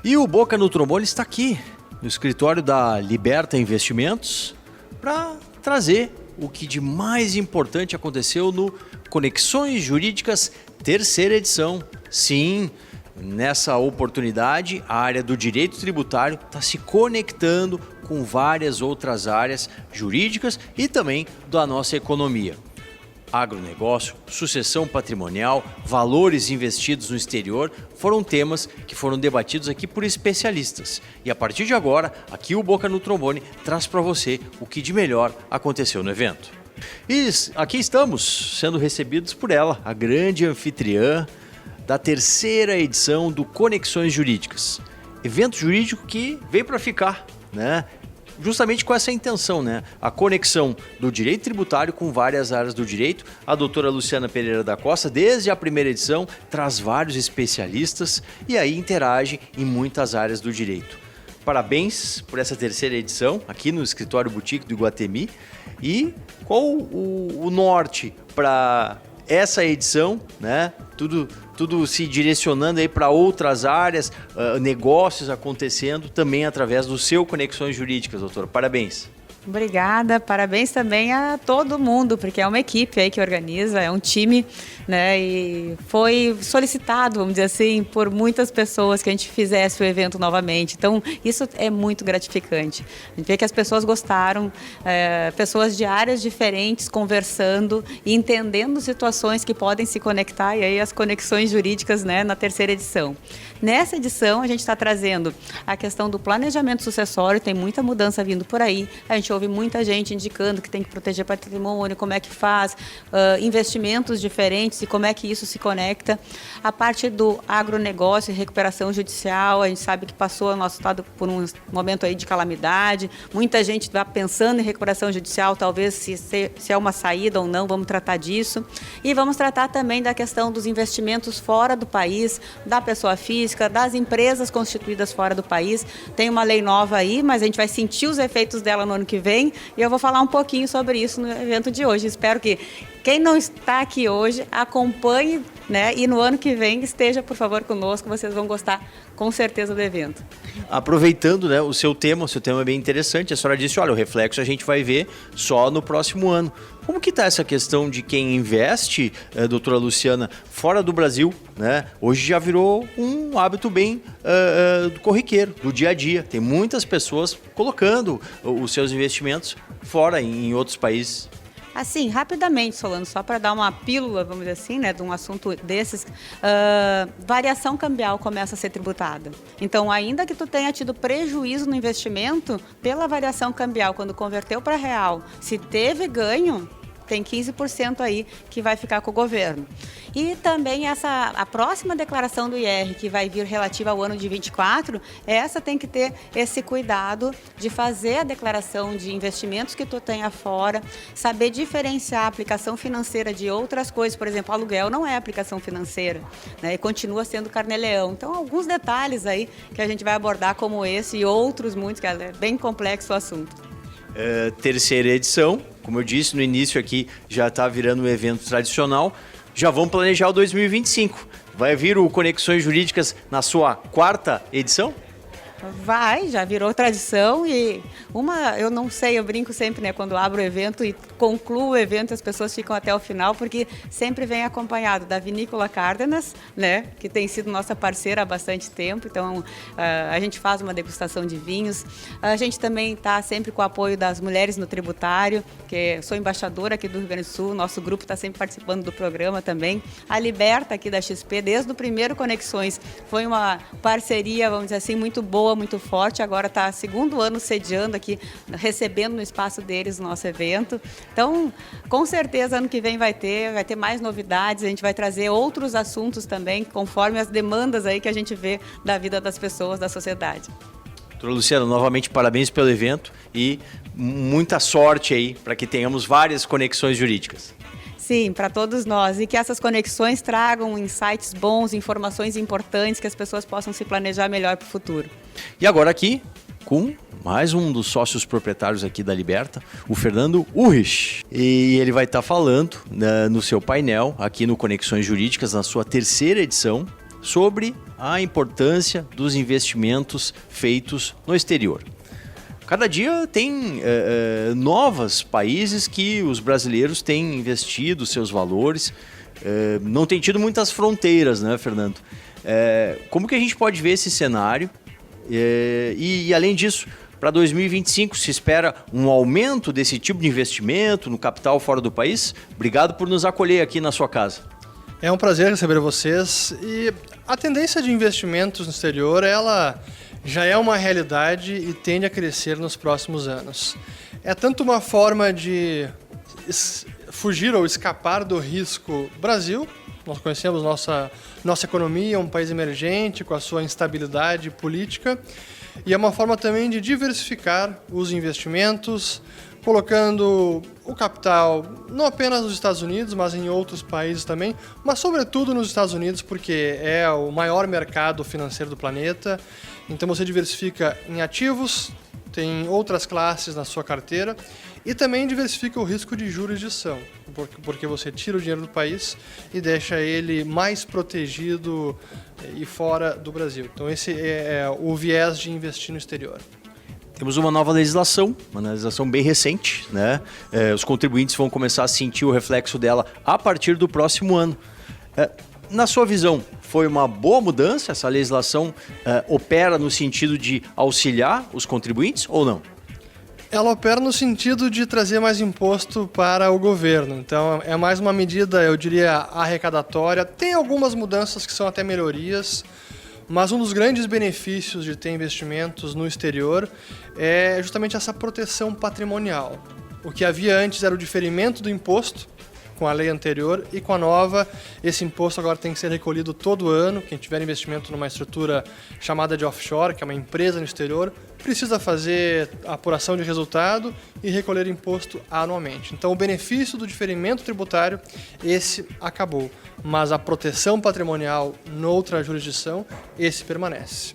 E o Boca no Trombone está aqui, no escritório da Liberta Investimentos, para trazer o que de mais importante aconteceu no Conexões Jurídicas, terceira edição. Sim, nessa oportunidade, a área do direito tributário está se conectando com várias outras áreas jurídicas e também da nossa economia. Agronegócio, sucessão patrimonial, valores investidos no exterior foram temas que foram debatidos aqui por especialistas. E a partir de agora, aqui o Boca no Trombone traz para você o que de melhor aconteceu no evento. E aqui estamos sendo recebidos por ela, a grande anfitriã da terceira edição do Conexões Jurídicas. Evento jurídico que veio para ficar, né? Justamente com essa intenção, né? A conexão do direito tributário com várias áreas do direito. A doutora Luciana Pereira da Costa, desde a primeira edição, traz vários especialistas e aí interage em muitas áreas do direito. Parabéns por essa terceira edição, aqui no Escritório Boutique do Iguatemi. E qual o norte para essa edição, né? Tudo se direcionando aí para outras áreas, negócios acontecendo também através do seu Conexões Jurídicas, doutora. Parabéns. Obrigada, parabéns também a todo mundo, porque é uma equipe aí que organiza, é um time, né? E foi solicitado, vamos dizer assim, por muitas pessoas que a gente fizesse o evento novamente. Então, isso é muito gratificante. A gente vê que as pessoas gostaram, pessoas de áreas diferentes conversando e entendendo situações que podem se conectar, e aí as conexões jurídicas, né, na terceira edição. Nessa edição, a gente está trazendo a questão do planejamento sucessório, tem muita mudança vindo por aí. A gente ouve muita gente indicando que tem que proteger patrimônio, como é que faz, investimentos diferentes e como é que isso se conecta. A parte do agronegócio e recuperação judicial, a gente sabe que passou o nosso estado por um momento aí de calamidade. Muita gente está pensando em recuperação judicial, talvez se é uma saída ou não, vamos tratar disso. E vamos tratar também da questão dos investimentos fora do país, da pessoa física, das empresas constituídas fora do país. Tem uma lei nova aí, mas a gente vai sentir os efeitos dela no ano que vem e eu vou falar um pouquinho sobre isso no evento de hoje. Espero que quem não está aqui hoje acompanhe, né? E no ano que vem esteja, por favor, conosco. Vocês vão gostar com certeza do evento. Aproveitando, né, o seu tema é bem interessante. A senhora disse, olha, o reflexo a gente vai ver só no próximo ano. Como que está essa questão de quem investe, doutora Luciana, fora do Brasil, né? Hoje já virou um hábito bem corriqueiro, do dia a dia. Tem muitas pessoas colocando os seus investimentos fora, em outros países. Assim, rapidamente, Solano, só para dar uma pílula, vamos dizer assim, né, de um assunto desses, variação cambial começa a ser tributada. Então, ainda que tu tenha tido prejuízo no investimento, pela variação cambial, quando converteu para real, se teve ganho, tem 15% aí que vai ficar com o governo. E também a próxima declaração do IR, que vai vir relativa ao ano de 24, essa tem que ter esse cuidado de fazer a declaração de investimentos que tu tenha fora, saber diferenciar a aplicação financeira de outras coisas. Por exemplo, aluguel não é aplicação financeira, né, e continua sendo carnê-leão. Então, alguns detalhes aí que a gente vai abordar como esse e outros muitos, que é bem complexo o assunto. Terceira edição, como eu disse no início aqui, já está virando um evento tradicional. Já vamos planejar o 2025. Vai vir o Conexões Jurídicas na sua quarta edição? Vai, já virou tradição e eu não sei, eu brinco sempre, né, quando abro o evento e concluo o evento, as pessoas ficam até o final, porque sempre vem acompanhado da Vinícola Cárdenas, né, que tem sido nossa parceira há bastante tempo, então a gente faz uma degustação de vinhos, a gente também está sempre com o apoio das mulheres no tributário, que sou embaixadora aqui do Rio Grande do Sul, nosso grupo está sempre participando do programa também, a Liberta aqui da XP, desde o primeiro Conexões, foi uma parceria, vamos dizer assim, muito boa, muito forte, agora está segundo ano sediando aqui, recebendo no espaço deles o nosso evento. Então, com certeza, ano que vem vai ter mais novidades, a gente vai trazer outros assuntos também, conforme as demandas aí que a gente vê da vida das pessoas, da sociedade. Doutora Luciana, novamente parabéns pelo evento e muita sorte aí para que tenhamos várias conexões jurídicas. Sim, para todos nós. E que essas conexões tragam insights bons, informações importantes, que as pessoas possam se planejar melhor para o futuro. E agora aqui, com mais um dos sócios proprietários aqui da Liberta, o Fernando Urrich. E ele vai estar falando no seu painel, aqui no Conexões Jurídicas, na sua terceira edição, sobre a importância dos investimentos feitos no exterior. Cada dia tem novos países que os brasileiros têm investido seus valores, não tem tido muitas fronteiras, né, Fernando? Como que a gente pode ver esse cenário? E além disso, para 2025 se espera um aumento desse tipo de investimento no capital fora do país? Obrigado por nos acolher aqui na sua casa. É um prazer receber vocês. E a tendência de investimentos no exterior, ela já é uma realidade e tende a crescer nos próximos anos. É tanto uma forma de fugir ou escapar do risco Brasil. Nós conhecemos nossa economia, um país emergente com a sua instabilidade política, e é uma forma também de diversificar os investimentos, colocando o capital não apenas nos Estados Unidos, mas em outros países também, mas sobretudo nos Estados Unidos, porque é o maior mercado financeiro do planeta. Então você diversifica em ativos, tem outras classes na sua carteira e também diversifica o risco de jurisdição, porque você tira o dinheiro do país e deixa ele mais protegido e fora do Brasil. Então esse é o viés de investir no exterior. Temos uma nova legislação, uma legislação bem recente, né? Os contribuintes vão começar a sentir o reflexo dela a partir do próximo ano. Na sua visão, foi uma boa mudança? Essa legislação opera no sentido de auxiliar os contribuintes ou não? Ela opera no sentido de trazer mais imposto para o governo. Então, é mais uma medida, eu diria, arrecadatória. Tem algumas mudanças que são até melhorias, mas um dos grandes benefícios de ter investimentos no exterior é justamente essa proteção patrimonial. O que havia antes era o diferimento do imposto, com a lei anterior, e com a nova, esse imposto agora tem que ser recolhido todo ano. Quem tiver investimento numa estrutura chamada de offshore, que é uma empresa no exterior, precisa fazer a apuração de resultado e recolher imposto anualmente. Então, o benefício do diferimento tributário, esse acabou, mas a proteção patrimonial noutra jurisdição, esse permanece.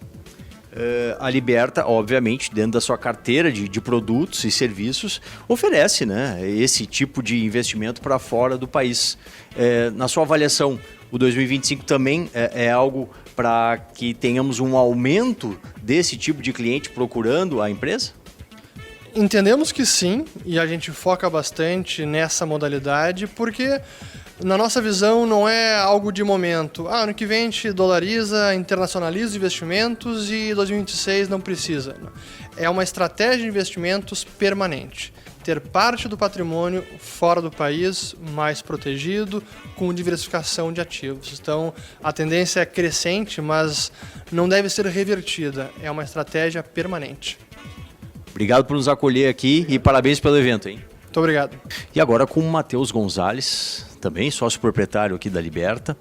A Liberta, obviamente, dentro da sua carteira de produtos e serviços, oferece, né, esse tipo de investimento para fora do país. Na sua avaliação, o 2025 também é algo para que tenhamos um aumento desse tipo de cliente procurando a empresa? Entendemos que sim, e a gente foca bastante nessa modalidade, porque na nossa visão não é algo de momento. Ano que vem a gente dolariza, internacionaliza os investimentos e 2026 não precisa. É uma estratégia de investimentos permanente. Ter parte do patrimônio fora do país, mais protegido, com diversificação de ativos. Então, a tendência é crescente, mas não deve ser revertida. É uma estratégia permanente. Obrigado por nos acolher aqui e parabéns pelo evento, hein? Muito obrigado. E agora com o Matheus Gonzalez, também sócio proprietário aqui da Liberta,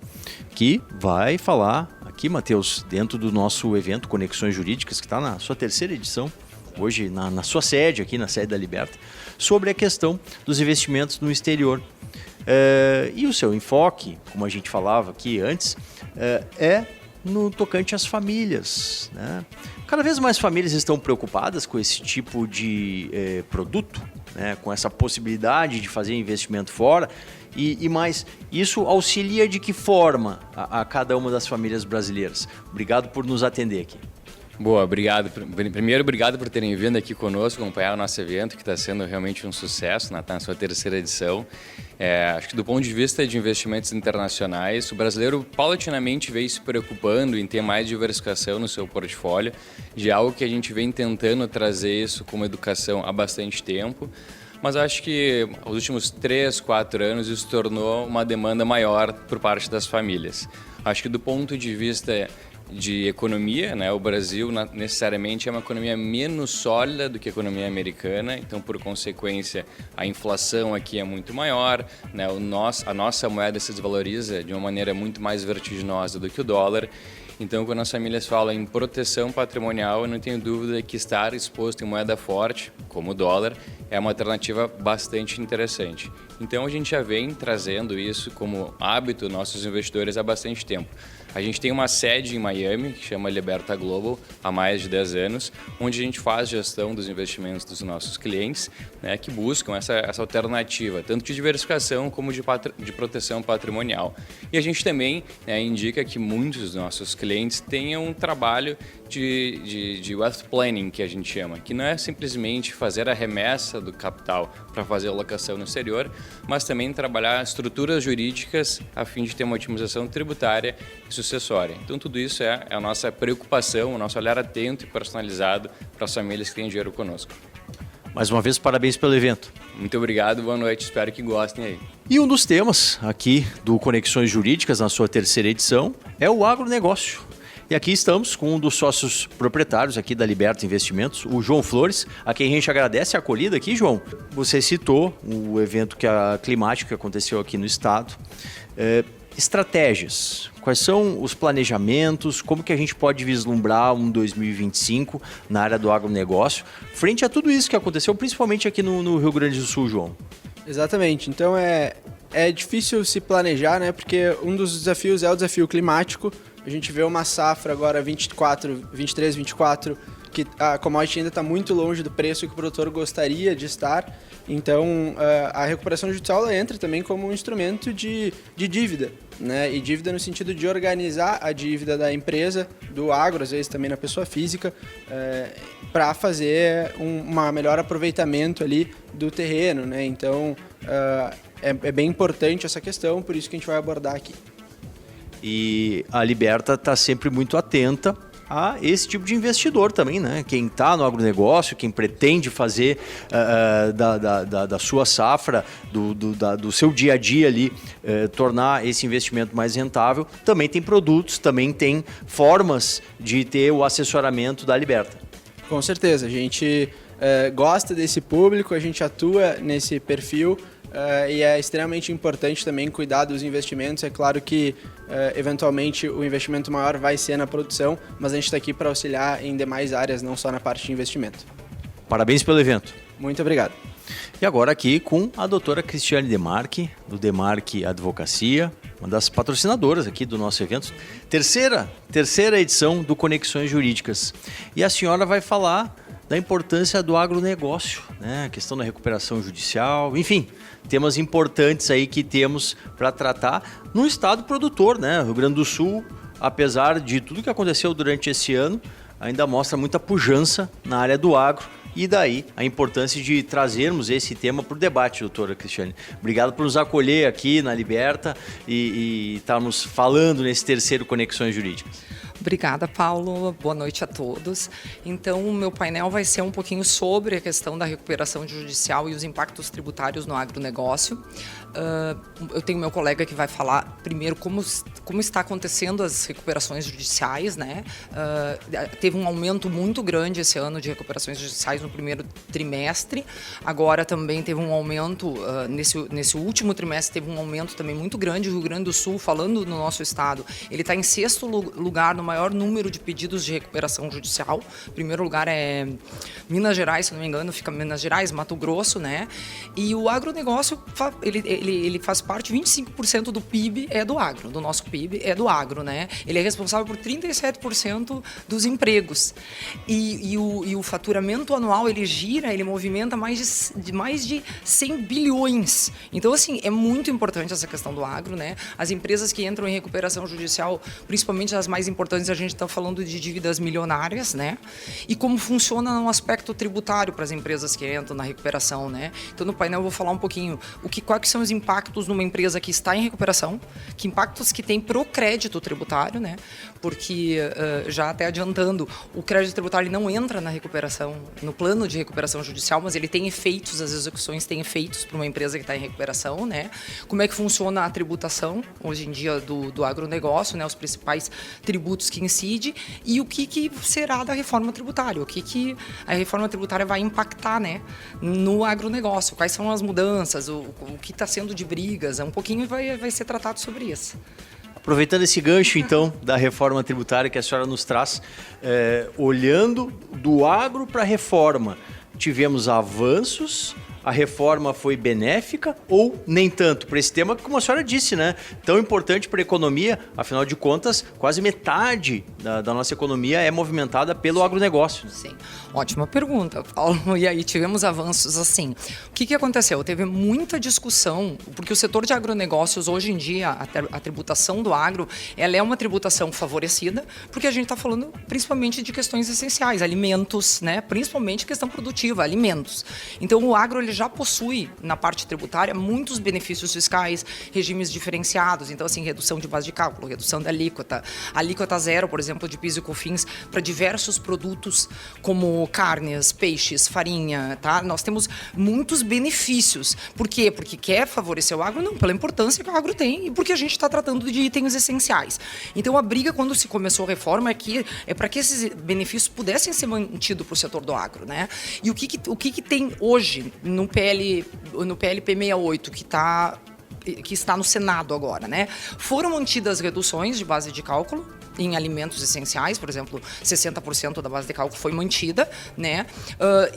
que vai falar aqui, Matheus, dentro do nosso evento Conexões Jurídicas, que está na sua terceira edição, hoje na sua sede, aqui na sede da Liberta, sobre a questão dos investimentos no exterior. E o seu enfoque, como a gente falava aqui antes, é no tocante às famílias, né? Cada vez mais famílias estão preocupadas com esse tipo de produto, né? Com essa possibilidade de fazer investimento fora e mais, isso auxilia de que forma a cada uma das famílias brasileiras? Obrigado por nos atender aqui. Boa, obrigado. Primeiro, obrigado por terem vindo aqui conosco acompanhar o nosso evento, que está sendo realmente um sucesso, né? Está na sua terceira edição. Acho que do ponto de vista de investimentos internacionais, o brasileiro paulatinamente vem se preocupando em ter mais diversificação no seu portfólio, de algo que a gente vem tentando trazer isso como educação há bastante tempo. Mas acho que nos últimos 3, 4 anos isso tornou uma demanda maior por parte das famílias. Acho que do ponto de vista de economia, né? O Brasil necessariamente é uma economia menos sólida do que a economia americana, então por consequência a inflação aqui é muito maior, né? A nossa moeda se desvaloriza de uma maneira muito mais vertiginosa do que o dólar. Então, quando as famílias falam em proteção patrimonial, eu não tenho dúvida que estar exposto em moeda forte, como o dólar, é uma alternativa bastante interessante. Então, a gente já vem trazendo isso como hábito nossos investidores há bastante tempo. A gente tem uma sede em Miami, que chama Liberta Global, há mais de 10 anos, onde a gente faz gestão dos investimentos dos nossos clientes, né, que buscam essa alternativa, tanto de diversificação como de proteção patrimonial. E a gente também, né, indica que muitos dos nossos clientes tenham um trabalho de wealth planning, que a gente chama, que não é simplesmente fazer a remessa do capital para fazer alocação no exterior, mas também trabalhar estruturas jurídicas a fim de ter uma otimização tributária e sucessória. Então tudo isso é a nossa preocupação, o nosso olhar atento e personalizado para as famílias que têm dinheiro conosco. Mais uma vez, parabéns pelo evento. Muito obrigado, boa noite, espero que gostem aí. E um dos temas aqui do Conexões Jurídicas, na sua terceira edição, é o agronegócio. E aqui estamos com um dos sócios proprietários aqui da Liberta Investimentos, o João Flores, a quem a gente agradece a acolhida aqui, João. Você citou o evento climático que aconteceu aqui no estado. Estratégias, quais são os planejamentos, como que a gente pode vislumbrar um 2025 na área do agronegócio, frente a tudo isso que aconteceu, principalmente aqui no Rio Grande do Sul, João? Exatamente, então é difícil se planejar, né? Porque um dos desafios é o desafio climático. A gente vê uma safra agora 23, 24, que a commodity ainda está muito longe do preço que o produtor gostaria de estar. Então, a recuperação judicial ela entra também como um instrumento de dívida, né? E dívida no sentido de organizar a dívida da empresa, do agro, às vezes também na pessoa física, para fazer um melhor aproveitamento ali do terreno, né? Então, é bem importante essa questão, por isso que a gente vai abordar aqui. E a Liberta está sempre muito atenta a esse tipo de investidor também, né? Quem está no agronegócio, quem pretende fazer da sua safra, do seu dia a dia ali, tornar esse investimento mais rentável, também tem produtos, também tem formas de ter o assessoramento da Liberta. Com certeza, a gente gosta desse público, a gente atua nesse perfil. E é extremamente importante também cuidar dos investimentos. É claro que, eventualmente, o investimento maior vai ser na produção, mas a gente está aqui para auxiliar em demais áreas, não só na parte de investimento. Parabéns pelo evento. Muito obrigado. E agora aqui com a doutora Cristiane Demarque, do Demarque Advocacia, uma das patrocinadoras aqui do nosso evento. Terceira edição do Conexões Jurídicas. E a senhora vai falar da importância do agronegócio, né? A questão da recuperação judicial, enfim, temas importantes aí que temos para tratar no estado produtor, né? O Rio Grande do Sul, apesar de tudo que aconteceu durante esse ano, ainda mostra muita pujança na área do agro. E daí a importância de trazermos esse tema para o debate, doutora Cristiane. Obrigado por nos acolher aqui na Liberta e estarmos falando nesse terceiro Conexões Jurídicas. Obrigada, Paulo. Boa noite a todos. Então, o meu painel vai ser um pouquinho sobre a questão da recuperação judicial e os impactos tributários no agronegócio. Eu tenho meu colega que vai falar primeiro como está acontecendo as recuperações judiciais, né? Teve um aumento muito grande esse ano de recuperações judiciais no primeiro trimestre. Agora também teve um aumento, nesse último trimestre teve um aumento também muito grande. O Rio Grande do Sul, falando no nosso estado, ele está em 6º lugar no maior número de pedidos de recuperação judicial. O primeiro lugar é Minas Gerais, se não me engano, fica Minas Gerais, Mato Grosso, né? E o agronegócio, ele faz parte, 25% do PIB é do agro, do nosso PIB é do agro, né? Ele é responsável por 37% dos empregos. E o faturamento anual, ele movimenta mais de 100 bilhões. Então, assim, é muito importante essa questão do agro, né? As empresas que entram em recuperação judicial, principalmente as mais importantes, a gente está falando de dívidas milionárias, né? E como funciona no aspecto tributário para as empresas que entram na recuperação, né? Então, no painel eu vou falar um pouquinho quais são os impactos numa empresa que está em recuperação, que impactos que tem pro crédito tributário, né? Porque, já até adiantando, o crédito tributário ele não entra na recuperação, no plano de recuperação judicial, mas ele tem efeitos, as execuções têm efeitos para uma empresa que está em recuperação, né? Como é que funciona a tributação, hoje em dia, do agronegócio, né? Os principais tributos que incide e o que será da reforma tributária, o que a reforma tributária vai impactar, né, no agronegócio, quais são as mudanças, o que está sendo de brigas, um pouquinho vai ser tratado sobre isso. Aproveitando esse gancho, então, da reforma tributária que a senhora nos traz, olhando do agro para a reforma, tivemos avanços, a reforma foi benéfica ou nem tanto para esse tema que, como a senhora disse, né, tão importante para a economia, afinal de contas, quase metade da nossa economia é movimentada pelo agronegócio. Sim, ótima pergunta, Paulo. E aí tivemos avanços assim. O que aconteceu? Teve muita discussão, porque o setor de agronegócios, hoje em dia, a tributação do agro, ela é uma tributação favorecida, porque a gente está falando principalmente de questões essenciais, alimentos, né? Principalmente questão produtiva, alimentos. Então, o agro ele já possui, na parte tributária, muitos benefícios fiscais, regimes diferenciados. Então, assim, redução de base de cálculo, redução da alíquota zero, por exemplo, de PIS e COFINS, para diversos produtos como carnes, peixes, farinha, tá? Nós temos muitos benefícios. Por quê? Porque quer favorecer o agro? Não, pela importância que o agro tem e porque a gente está tratando de itens essenciais. Então, a briga, quando se começou a reforma, é para que esses benefícios pudessem ser mantidos para o setor do agro, né? E o que tem hoje no PLP 68, que está no Senado agora, né? Foram mantidas reduções de base de cálculo em alimentos essenciais, por exemplo, 60% da base de cálculo foi mantida, né?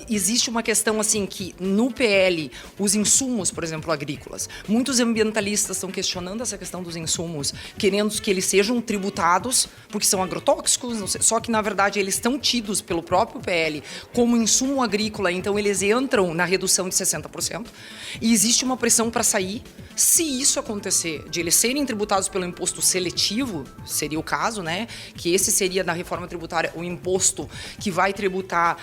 Existe uma questão assim que no PL os insumos, por exemplo, agrícolas, muitos ambientalistas estão questionando essa questão dos insumos, querendo que eles sejam tributados porque são agrotóxicos, não sei, só que na verdade eles estão tidos pelo próprio PL como insumo agrícola, então eles entram na redução de 60%. E existe uma pressão para sair. Se isso acontecer, de eles serem tributados pelo imposto seletivo, seria o caso, né? Que esse seria, na reforma tributária, o imposto que vai tributar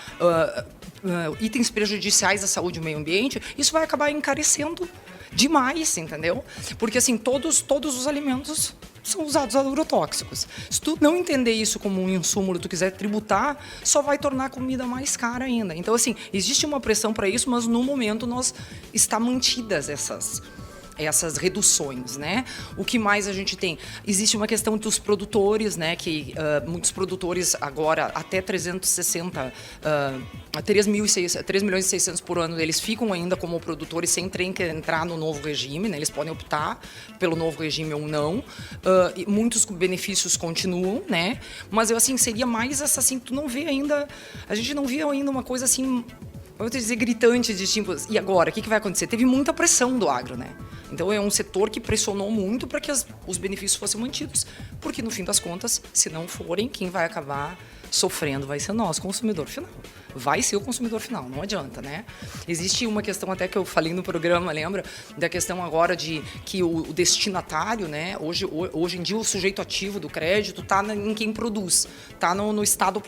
itens prejudiciais à saúde e ao meio ambiente, isso vai acabar encarecendo demais, entendeu? Porque, assim, todos os alimentos são usados agrotóxicos. Se tu não entender isso como um insumo, tu quiser tributar, só vai tornar a comida mais cara ainda. Então, assim, existe uma pressão para isso, mas no momento está mantidas essas reduções, né? O que mais a gente tem? Existe uma questão dos produtores, né? Que muitos produtores agora, até 360, 3 milhões e 600 por ano, eles ficam ainda como produtores sem terem que entrar no novo regime, né? Eles podem optar pelo novo regime ou não. E muitos benefícios continuam, né? Mas, assim, seria mais essa, assim, tu não vê ainda... A gente não vê ainda uma coisa, assim... Vamos dizer, gritante de tipo, e agora? O que vai acontecer? Teve muita pressão do agro, né? Então, é um setor que pressionou muito para que os benefícios fossem mantidos. Porque, no fim das contas, se não forem, quem vai acabar sofrendo vai ser nós, consumidor final. Vai ser o consumidor final, não adianta, né? Existe uma questão até que eu falei no programa, lembra? Da questão agora de que o destinatário, né? Hoje em dia o sujeito ativo do crédito está em quem produz, está no estado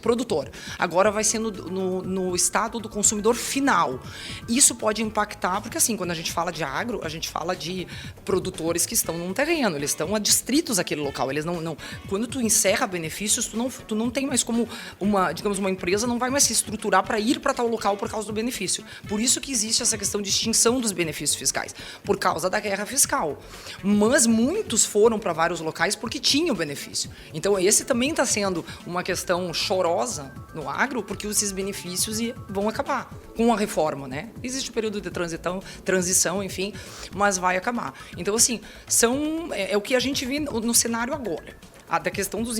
produtor. Agora vai ser no estado do consumidor final. Isso pode impactar, porque assim, quando a gente fala de agro, a gente fala de produtores que estão num terreno, eles estão adstritos àquele local, eles não quando tu encerra benefícios, tu não tem mais como uma empresa não vai mais se estruturar para ir para tal local por causa do benefício. Por isso que existe essa questão de extinção dos benefícios fiscais, por causa da guerra fiscal. Mas muitos foram para vários locais porque tinham benefício. Então esse também está sendo uma questão chorosa no agro, porque esses benefícios vão acabar com a reforma, né? Existe um período de transição, enfim, mas vai acabar. Então, assim, é o que a gente vê no cenário agora. Da questão dos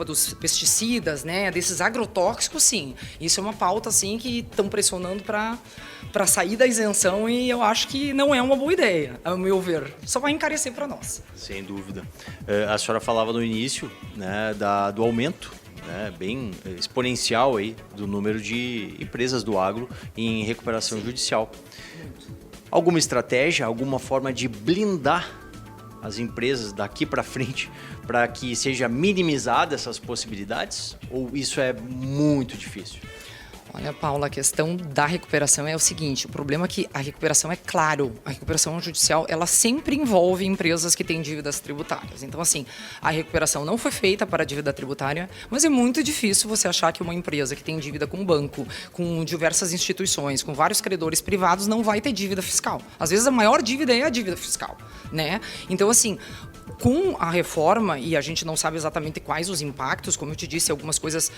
dos pesticidas, né, desses agrotóxicos, sim. Isso é uma pauta, assim, que estão pressionando para sair da isenção e eu acho que não é uma boa ideia, ao meu ver. Só vai encarecer para nós. Sem dúvida. A senhora falava no início, né, do aumento, né, bem exponencial aí, do número de empresas do agro em recuperação judicial. Alguma estratégia, alguma forma de blindar as empresas daqui para frente para que seja minimizada essas possibilidades? Ou isso é muito difícil? Olha, Paula, a questão da recuperação é o seguinte, o problema é que a recuperação é claro, a recuperação judicial, ela sempre envolve empresas que têm dívidas tributárias. Então, assim, a recuperação não foi feita para a dívida tributária, mas é muito difícil você achar que uma empresa que tem dívida com um banco, com diversas instituições, com vários credores privados, não vai ter dívida fiscal. Às vezes, a maior dívida é a dívida fiscal, né? Então, assim, com a reforma, e a gente não sabe exatamente quais os impactos, como eu te disse, algumas coisas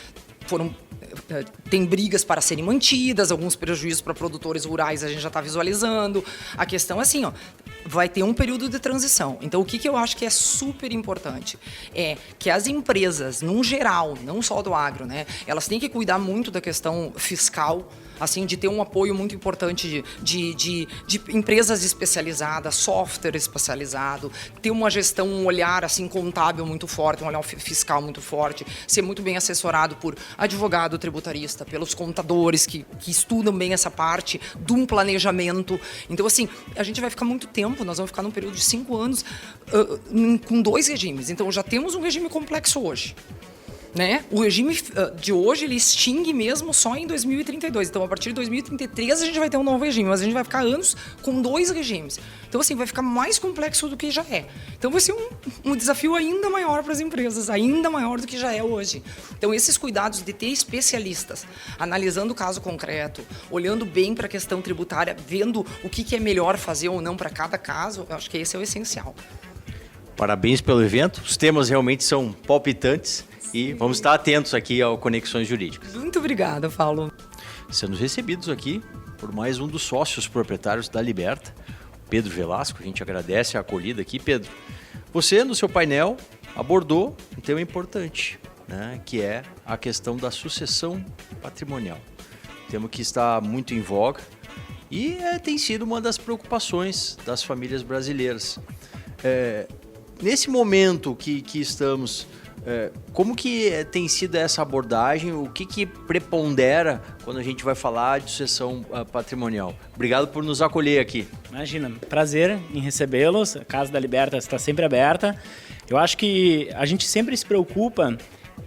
tem brigas para serem mantidas, alguns prejuízos para produtores rurais a gente já está visualizando. A questão é assim, vai ter um período de transição. Então, o que eu acho que é super importante é que as empresas, num geral, não só do agro, né, elas têm que cuidar muito da questão fiscal, assim, de ter um apoio muito importante de empresas especializadas, software especializado, ter uma gestão, um olhar assim contábil muito forte, um olhar fiscal muito forte, ser muito bem assessorado por advogado tributarista, pelos contadores que estudam bem essa parte de um planejamento. Então, assim, a gente vai ficar muito tempo, nós vamos ficar num período de 5 anos com 2 regimes. Então, já temos um regime complexo hoje. Né? O regime de hoje ele extingue mesmo só em 2032. Então, a partir de 2033, a gente vai ter um novo regime, mas a gente vai ficar anos com 2 regimes. Então, assim, vai ficar mais complexo do que já é. Então, vai ser um desafio ainda maior para as empresas, ainda maior do que já é hoje. Então, esses cuidados de ter especialistas, analisando o caso concreto, olhando bem para a questão tributária, vendo o que é melhor fazer ou não para cada caso, eu acho que esse é o essencial. Parabéns pelo evento. Os temas realmente são palpitantes. E vamos estar atentos aqui ao Conexões Jurídicas. Muito obrigada, Paulo. Sendo recebidos aqui por mais um dos sócios proprietários da Liberta, Pedro Velasco. A gente agradece a acolhida aqui. Pedro, você no seu painel abordou um tema importante, né, que é a questão da sucessão patrimonial. Tema que está muito em voga e tem sido uma das preocupações das famílias brasileiras. Nesse momento que estamos... como que tem sido essa abordagem? O que prepondera quando a gente vai falar de sucessão patrimonial? Obrigado por nos acolher aqui. Imagina, prazer em recebê-los. A Casa da Liberta está sempre aberta. Eu acho que a gente sempre se preocupa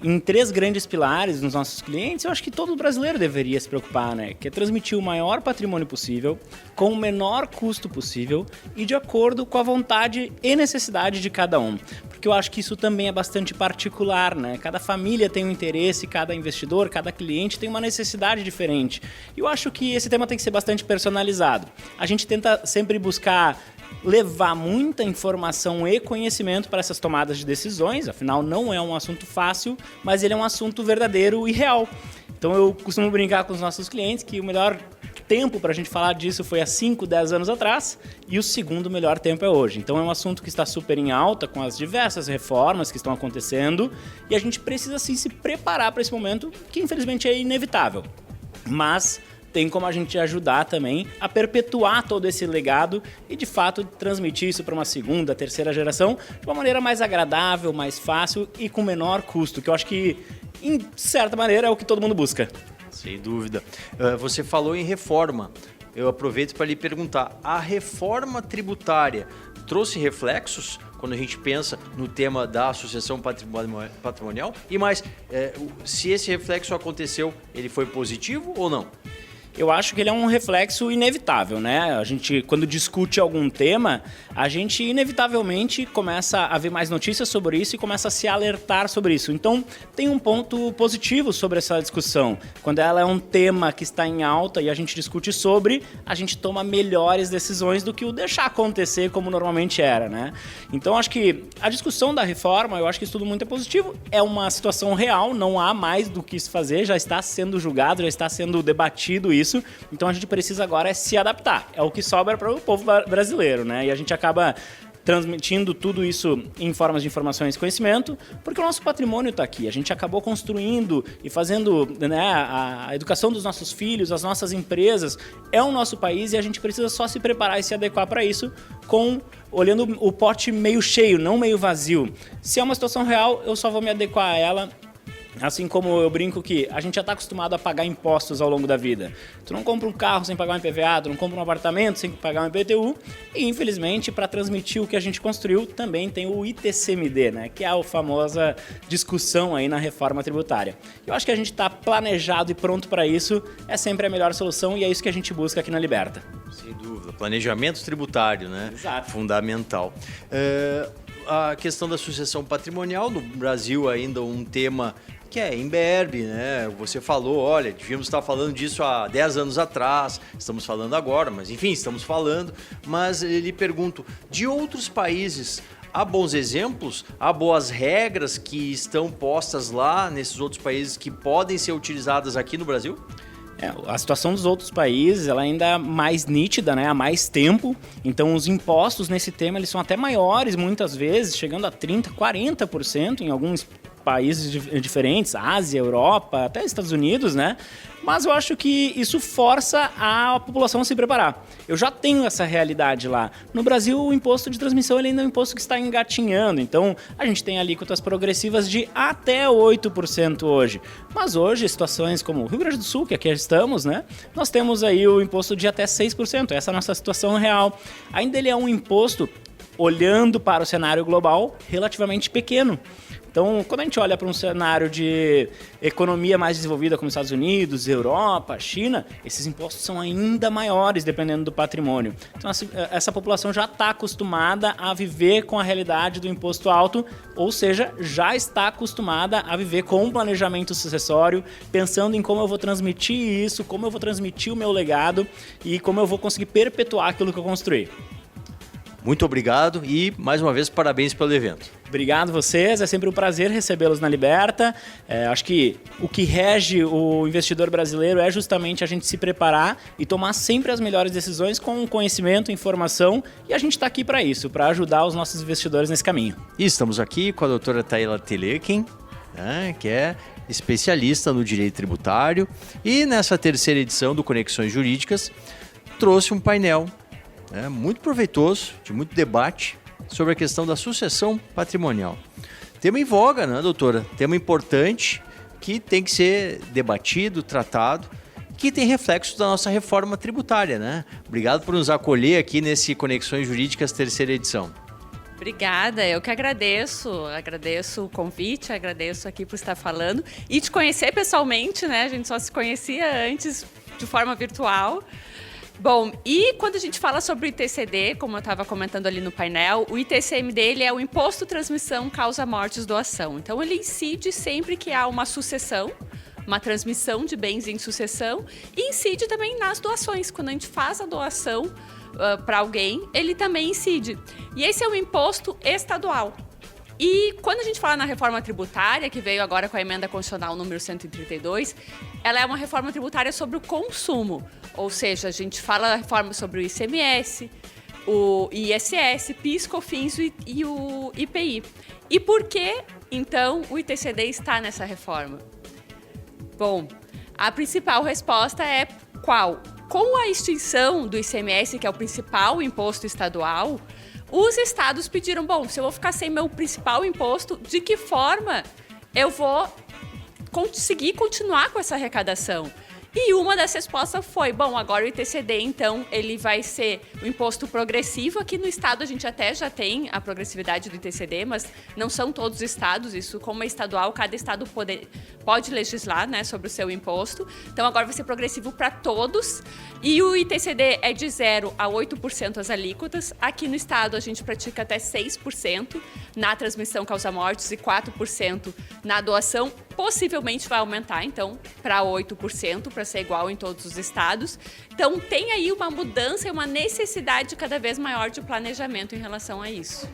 em 3 grandes pilares nos nossos clientes. Eu acho que todo brasileiro deveria se preocupar, né? Que é transmitir o maior patrimônio possível, com o menor custo possível e de acordo com a vontade e necessidade de cada um. Porque eu acho que isso também é bastante particular, né? Cada família tem um interesse, cada investidor, cada cliente tem uma necessidade diferente. E eu acho que esse tema tem que ser bastante personalizado. A gente tenta sempre buscar levar muita informação e conhecimento para essas tomadas de decisões, afinal não é um assunto fácil, mas ele é um assunto verdadeiro e real. Então eu costumo brincar com os nossos clientes que o melhor tempo para a gente falar disso foi há 5, 10 anos atrás e o segundo melhor tempo é hoje. Então é um assunto que está super em alta com as diversas reformas que estão acontecendo e a gente precisa sim se preparar para esse momento que infelizmente é inevitável. Mas tem como a gente ajudar também a perpetuar todo esse legado e, de fato, transmitir isso para uma segunda, terceira geração de uma maneira mais agradável, mais fácil e com menor custo, que eu acho que, em certa maneira, é o que todo mundo busca. Sem dúvida. Você falou em reforma. Eu aproveito para lhe perguntar, a reforma tributária trouxe reflexos quando a gente pensa no tema da sucessão patrimonial? E mais, se esse reflexo aconteceu, ele foi positivo ou não? Eu acho que ele é um reflexo inevitável, né? A gente, quando discute algum tema, a gente inevitavelmente começa a ver mais notícias sobre isso e começa a se alertar sobre isso. Então, tem um ponto positivo sobre essa discussão. Quando ela é um tema que está em alta e a gente discute sobre, a gente toma melhores decisões do que o deixar acontecer como normalmente era, né? Então, acho que a discussão da reforma, eu acho que isso tudo muito é positivo. É uma situação real, não há mais do que se fazer, já está sendo julgado, já está sendo debatido isso. Então a gente precisa agora se adaptar. É o que sobra para o povo brasileiro, né? E a gente acaba transmitindo tudo isso em formas de informações e conhecimento, porque o nosso patrimônio está aqui. A gente acabou construindo e fazendo, né, a educação dos nossos filhos, as nossas empresas, é o nosso país e a gente precisa só se preparar e se adequar para isso, olhando o pote meio cheio, não meio vazio. Se é uma situação real, eu só vou me adequar a ela. Assim como eu brinco que a gente já está acostumado a pagar impostos ao longo da vida. Tu não compra um carro sem pagar um IPVA, tu não compra um apartamento sem pagar um IPTU. E, infelizmente, para transmitir o que a gente construiu, também tem o ITCMD, né? Que é a famosa discussão aí na reforma tributária. Eu acho que a gente está planejado e pronto para isso. É sempre a melhor solução e é isso que a gente busca aqui na Liberta. Sem dúvida. Planejamento tributário, né? Exato. Fundamental. A questão da sucessão patrimonial no Brasil ainda um tema que é imberbe, né? Você falou, olha, devíamos estar falando disso há 10 anos atrás, estamos falando agora, mas enfim, estamos falando. Mas lhe pergunto, de outros países, há bons exemplos? Há boas regras que estão postas lá nesses outros países que podem ser utilizadas aqui no Brasil? A situação dos outros países ela ainda é mais nítida, né? Há mais tempo. Então, os impostos nesse tema eles são até maiores, muitas vezes, chegando a 30%, 40% em alguns países diferentes, Ásia, Europa, até Estados Unidos, né? Mas eu acho que isso força a população a se preparar. Eu já tenho essa realidade lá. No Brasil, o imposto de transmissão ele ainda é um imposto que está engatinhando. Então, a gente tem alíquotas progressivas de até 8% hoje. Mas hoje, situações como o Rio Grande do Sul, que aqui estamos, né? Nós temos aí o imposto de até 6%. Essa é a nossa situação real. Ainda ele é um imposto, olhando para o cenário global, relativamente pequeno. Então, quando a gente olha para um cenário de economia mais desenvolvida como Estados Unidos, Europa, China, esses impostos são ainda maiores dependendo do patrimônio. Então, essa população já está acostumada a viver com a realidade do imposto alto, ou seja, já está acostumada a viver com um planejamento sucessório, pensando em como eu vou transmitir isso, como eu vou transmitir o meu legado e como eu vou conseguir perpetuar aquilo que eu construí. Muito obrigado e, mais uma vez, parabéns pelo evento. Obrigado vocês, é sempre um prazer recebê-los na Liberta. Acho que o que rege o investidor brasileiro é justamente a gente se preparar e tomar sempre as melhores decisões com conhecimento, informação, e a gente está aqui para isso, para ajudar os nossos investidores nesse caminho. E estamos aqui com a doutora Taila Telekin, né, que é especialista no direito tributário, e nessa terceira edição do Conexões Jurídicas trouxe um painel muito proveitoso, de muito debate, sobre a questão da sucessão patrimonial. Tema em voga, né, doutora? Tema importante que tem que ser debatido, tratado, que tem reflexo da nossa reforma tributária, né? Obrigado por nos acolher aqui nesse Conexões Jurídicas terceira edição. Obrigada, eu que agradeço o convite, agradeço aqui por estar falando e te conhecer pessoalmente, né? A gente só se conhecia antes de forma virtual. Bom, e quando a gente fala sobre o ITCD, como eu estava comentando ali no painel, o ITCMD ele é o Imposto Transmissão Causa Mortes Doação. Então, ele incide sempre que há uma sucessão, uma transmissão de bens em sucessão, e incide também nas doações. Quando a gente faz a doação para alguém, ele também incide. E esse é um imposto estadual. E quando a gente fala na reforma tributária, que veio agora com a emenda constitucional número 132, ela é uma reforma tributária sobre o consumo. Ou seja, a gente fala a reforma sobre o ICMS, o ISS, PIS, COFINS e o IPI. E por que, então, o ITCD está nessa reforma? Bom, a principal resposta é qual? Com a extinção do ICMS, que é o principal imposto estadual, os estados pediram, bom, se eu vou ficar sem meu principal imposto, de que forma eu vou conseguir continuar com essa arrecadação? E uma das respostas foi, bom, agora o ITCD, então, ele vai ser o imposto progressivo. Aqui no estado a gente até já tem a progressividade do ITCD, mas não são todos os estados. Isso, como é estadual, cada estado pode legislar, né, sobre o seu imposto. Então, agora vai ser progressivo para todos. E o ITCD é de 0% a 8% as alíquotas. Aqui no estado a gente pratica até 6% na transmissão causa-mortes e 4% na doação. Possivelmente vai aumentar, então, para 8%, para ser igual em todos os estados. Então, tem aí uma mudança e uma necessidade cada vez maior de planejamento em relação a isso.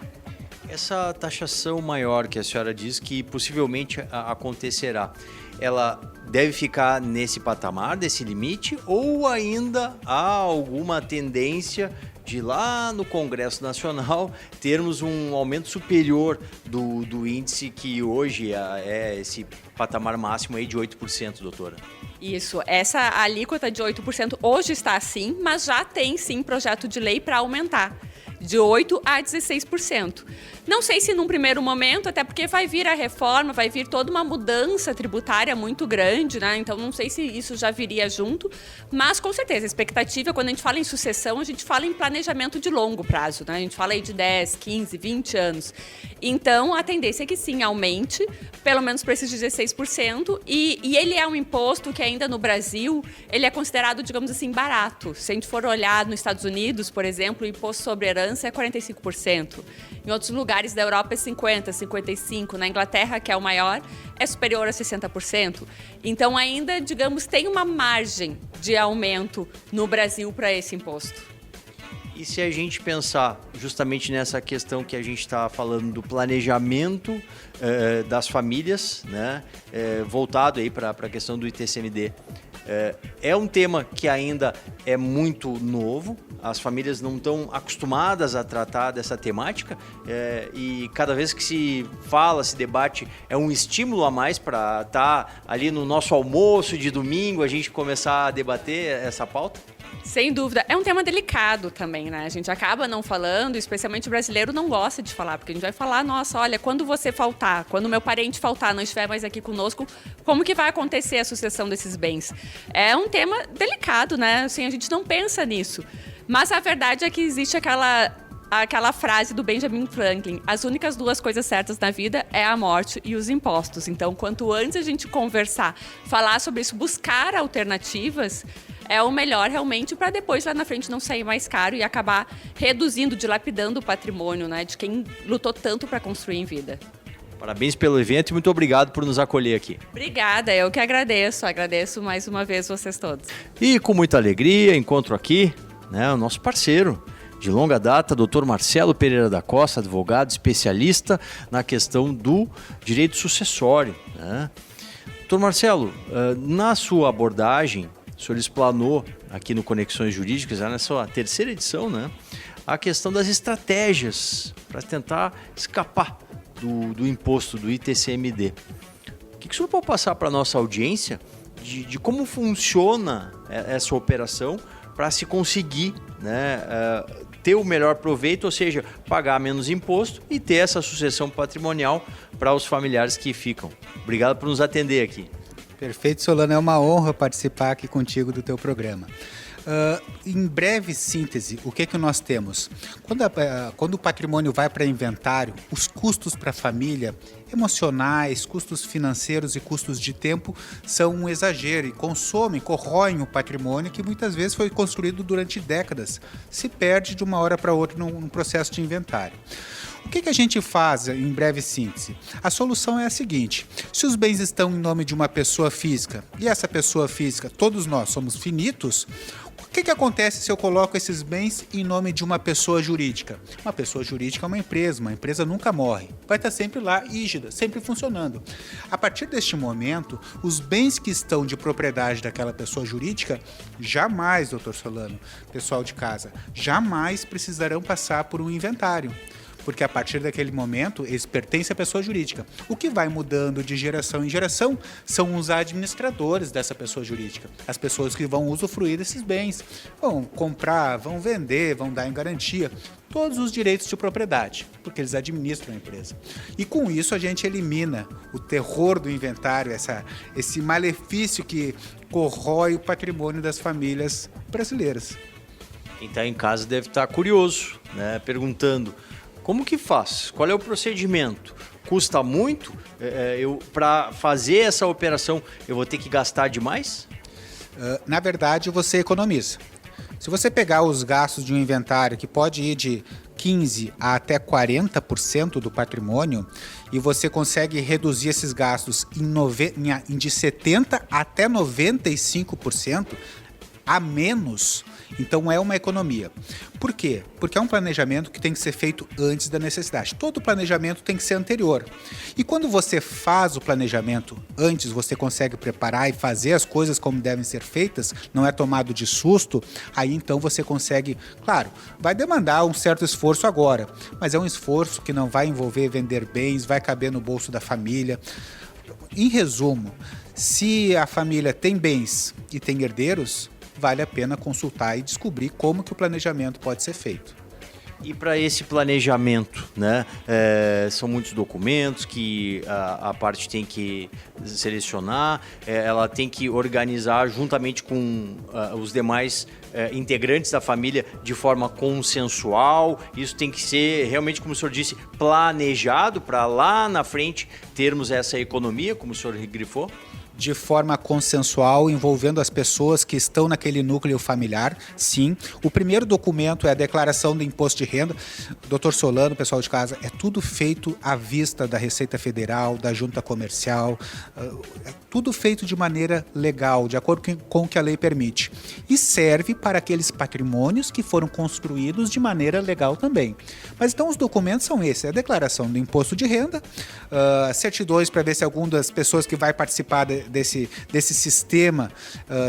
Essa taxação maior que a senhora diz que possivelmente acontecerá, ela deve ficar nesse patamar, desse limite, ou ainda há alguma tendência de lá no Congresso Nacional termos um aumento superior do índice que hoje é esse patamar máximo aí de 8%, doutora? Isso, essa alíquota de 8% hoje está assim, mas já tem sim projeto de lei para aumentar de 8% a 16%. Não sei se num primeiro momento, até porque vai vir a reforma, vai vir toda uma mudança tributária muito grande, né? Então não sei se isso já viria junto, mas com certeza a expectativa, quando a gente fala em sucessão, a gente fala em planejamento de longo prazo, né? A gente fala aí de 10, 15, 20 anos. Então a tendência é que sim, aumente, pelo menos para esses 16%, e ele é um imposto que ainda no Brasil, ele é considerado, digamos assim, barato. Se a gente for olhar nos Estados Unidos, por exemplo, o imposto sobre herança é 45%. Em outros lugares da Europa é 50%, 55%. Na Inglaterra, que é o maior, é superior a 60%. Então, ainda, digamos, tem uma margem de aumento no Brasil para esse imposto. E se a gente pensar justamente nessa questão que a gente está falando do planejamento das famílias, né, voltado aí para a questão do ITCMD, é um tema que ainda é muito novo, as famílias não estão acostumadas a tratar dessa temática e cada vez que se fala, se debate, é um estímulo a mais para estar ali no nosso almoço de domingo, a gente começar a debater essa pauta? Sem dúvida. É um tema delicado também, né? A gente acaba não falando, especialmente o brasileiro não gosta de falar, porque a gente vai falar, nossa, olha, quando você faltar, quando meu parente faltar, não estiver mais aqui conosco, como que vai acontecer a sucessão desses bens? É um tema delicado, né? Assim, a gente não pensa nisso. Mas a verdade é que existe aquela frase do Benjamin Franklin: as únicas duas coisas certas na vida é a morte e os impostos. Então, quanto antes a gente conversar, falar sobre isso, buscar alternativas, é o melhor realmente para depois lá na frente não sair mais caro e acabar reduzindo, dilapidando o patrimônio, né, de quem lutou tanto para construir em vida. Parabéns pelo evento e muito obrigado por nos acolher aqui. Obrigada, eu que agradeço mais uma vez vocês todos. E com muita alegria encontro aqui, né, o nosso parceiro de longa data, Dr. Marcelo Pereira da Costa, advogado especialista na questão do direito sucessório, né? Dr. Marcelo, na sua abordagem, o senhor explanou aqui no Conexões Jurídicas, na sua terceira edição, né, a questão das estratégias para tentar escapar do imposto do ITCMD. O que o senhor pode passar para a nossa audiência de como funciona essa operação para se conseguir, né, ter o melhor proveito, ou seja, pagar menos imposto e ter essa sucessão patrimonial para os familiares que ficam? Obrigado por nos atender aqui. Perfeito, Solano. É uma honra participar aqui contigo do teu programa. Em breve síntese, o que nós temos? Quando o patrimônio vai para inventário, os custos para a família, emocionais, custos financeiros e custos de tempo, são um exagero e corroem o patrimônio que muitas vezes foi construído durante décadas. Se perde de uma hora para outra num processo de inventário. O que a gente faz em breve síntese? A solução é a seguinte: se os bens estão em nome de uma pessoa física e essa pessoa física, todos nós somos finitos, o que acontece se eu coloco esses bens em nome de uma pessoa jurídica? Uma pessoa jurídica é uma empresa nunca morre, vai estar sempre lá, rígida, sempre funcionando. A partir deste momento, os bens que estão de propriedade daquela pessoa jurídica, jamais, doutor Solano, pessoal de casa, jamais precisarão passar por um inventário. Porque a partir daquele momento, eles pertencem à pessoa jurídica. O que vai mudando de geração em geração são os administradores dessa pessoa jurídica. As pessoas que vão usufruir desses bens. Vão comprar, vão vender, vão dar em garantia todos os direitos de propriedade, porque eles administram a empresa. E com isso a gente elimina o terror do inventário, esse malefício que corrói o patrimônio das famílias brasileiras. Quem está em casa deve estar curioso, né, perguntando: como que faz? Qual é o procedimento? Custa muito? Para fazer essa operação, eu vou ter que gastar demais? Na verdade, você economiza. Se você pegar os gastos de um inventário, que pode ir de 15% a até 40% do patrimônio, e você consegue reduzir esses gastos de 70% até 95%, a menos, então é uma economia. Por quê? Porque é um planejamento que tem que ser feito antes da necessidade. Todo planejamento tem que ser anterior. E quando você faz o planejamento antes, você consegue preparar e fazer as coisas como devem ser feitas, não é tomado de susto, aí então você consegue, claro, vai demandar um certo esforço agora, mas é um esforço que não vai envolver vender bens, vai caber no bolso da família. Em resumo, se a família tem bens e tem herdeiros, vale a pena consultar e descobrir como que o planejamento pode ser feito. E para esse planejamento, né, são muitos documentos que a parte tem que selecionar, ela tem que organizar juntamente com os demais integrantes da família de forma consensual. Isso tem que ser realmente, como o senhor disse, planejado para lá na frente termos essa economia, como o senhor grifou? de forma consensual, envolvendo as pessoas que estão naquele núcleo familiar, sim. O primeiro documento é a declaração do imposto de renda. Doutor Solano, pessoal de casa, é tudo feito à vista da Receita Federal, da Junta Comercial, é tudo feito de maneira legal, de acordo com o que a lei permite. E serve para aqueles patrimônios que foram construídos de maneira legal também. Mas então os documentos são esses, é a declaração do imposto de renda, certidões para ver se alguma das pessoas que vai participar desse sistema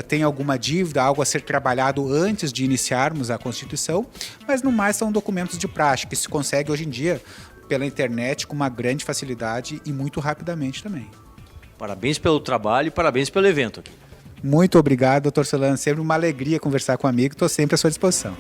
tem alguma dívida, algo a ser trabalhado antes de iniciarmos a Constituição, mas no mais são documentos de praxe que se consegue hoje em dia pela internet com uma grande facilidade e muito rapidamente também. Parabéns pelo trabalho e parabéns pelo evento aqui. Muito obrigado, doutor Solano. Sempre uma alegria conversar com um amigo. Estou sempre à sua disposição.